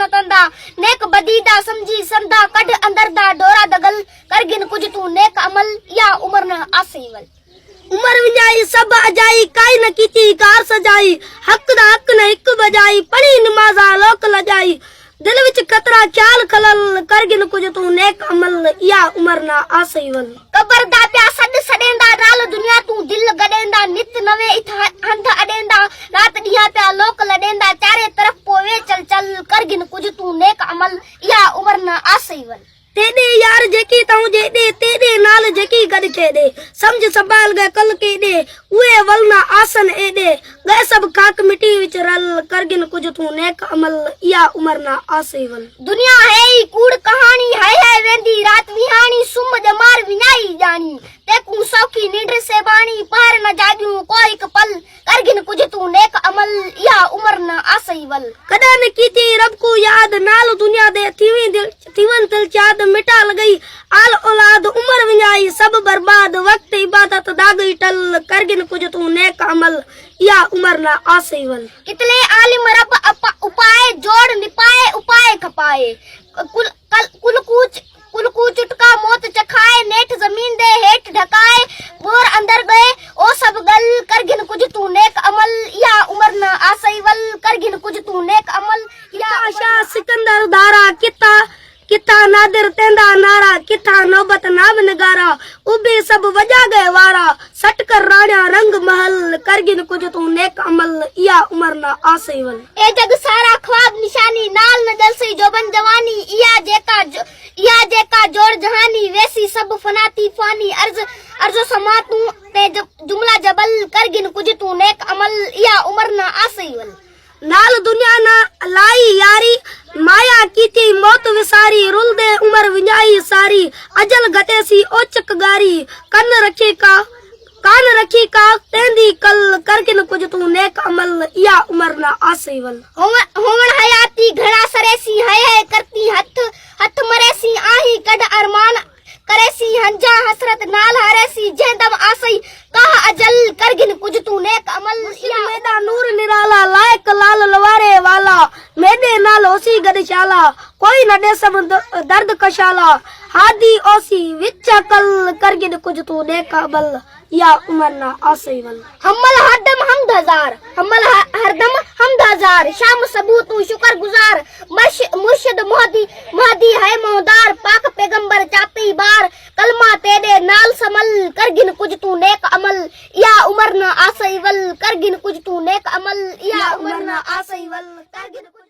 तंदा नेक बदीदा समझी संदा कढ अंदर दा डोरा दगल करगिन कुछ तू नेक अमल या उमर न आसीवल उमर विजाई सब अजाई काई न कीती कार सजाई हक दा हक न एक बजाई पढ़ी नमाजा लोक लजाई दिल विच खतरा ख्याल खलल करगिन कुछ तू नेक अमल या उमर न आसीवल कबर दा प्या सड सडेंदा नाल दुनिया तू दिल गडेंदा नित नवे हंध अडेंदा रात दिया प्या लोक लडेंदा चारे तरफ पोवे चल चल करगिन कुछ तू नेक अमल या उमर न आसीवल तेदे यार जेकी ताऊ जेदे तेदे नाल जेकी गड खेदे समझ संभाल गए कल के दे उए वलना आसन एदे गए सब खाक मिट्टी विच रल करगिन कुछ तू नेक अमल या उमर ना आसीवल दुनिया है ही कूड़ कहानी है वेंदी रात विहानी सुम जमार विनाई जानी तेकू सौखी निंड से बाणी पहर न जागियो कोई पल करगिन कुछ तू नेक अमल या उमर न आसीवल कदा न कीती रब को याद नाल दुनिया दे थीवन दिल चाद मिटा लगई आल औलाद उमर विंजाई सब बर्बाद वक्त इबादत दागई टल करगिन कुछ तू नेक अमल या उमर ना आसीवल कितले आलिम रब उपाय जोड़ निपाए उपाय खपाए कुल चुटका मौत चखाए नेठ जमीन दे हेठ ढकाए बोर अंदर गए ओ सब गल करगिन कुछ तू नेक अमल या उमर न आसीवल करगिन कुछ तू नेक अमल या शाह सिकंदर दारा किता नादिर तेंदा नारा किथा नौबत नाम नगारा उबे सब वजा गए वारा सट कर राणा रंग महल करगिन कुछ तू नेक अमल या उमर न आसीवल ए जग सारा ख्वाब निशानी नाल न जलसी जोबन जवानी या जेका जोड़ जहानी वैसी सब फनाती फानी अर्जो समा तू ते जुमला जबल करगिन कुछ तू नेक अमल या उमर न आसीवल नाल दुनिया ना लाई यारी माया की थी मौत विसारी रुल दे उमर विंजाई सारी अजल घटे सी ओचक गारी कान रखी का तेंदी कल करगिन कुछ तू नेक अमल या उमर ना आसीवल होवन हयाती घड़ा सरेसी है करती हथ मरेसी आही कड अरमान करेसी हंजा हसरत नाल हरेसी जेदम आसई कहा अजल करगिन कुछ तू नेक अमल या मेदा नूर निराला लायक लाल लवारे वाला मेदे नाल ओसी गदशाला कोई न दे सब दर्द कशाला हादी ओसी विच कल करगिन कुछ तू नेक अमल या उमर ना आसीवल हमल हरदम हमद हजार शाम सबू तू शुक्र गुजार मुर्शिद मोहदी है मोहदार पाक पैगंबर चापी बार कलमा तेरे नाल समल करगिन कुछ तू नेक अमल या उमर न आसीवल करगिन कुछ तू नेक अमल या उमर न आसीवल करगिन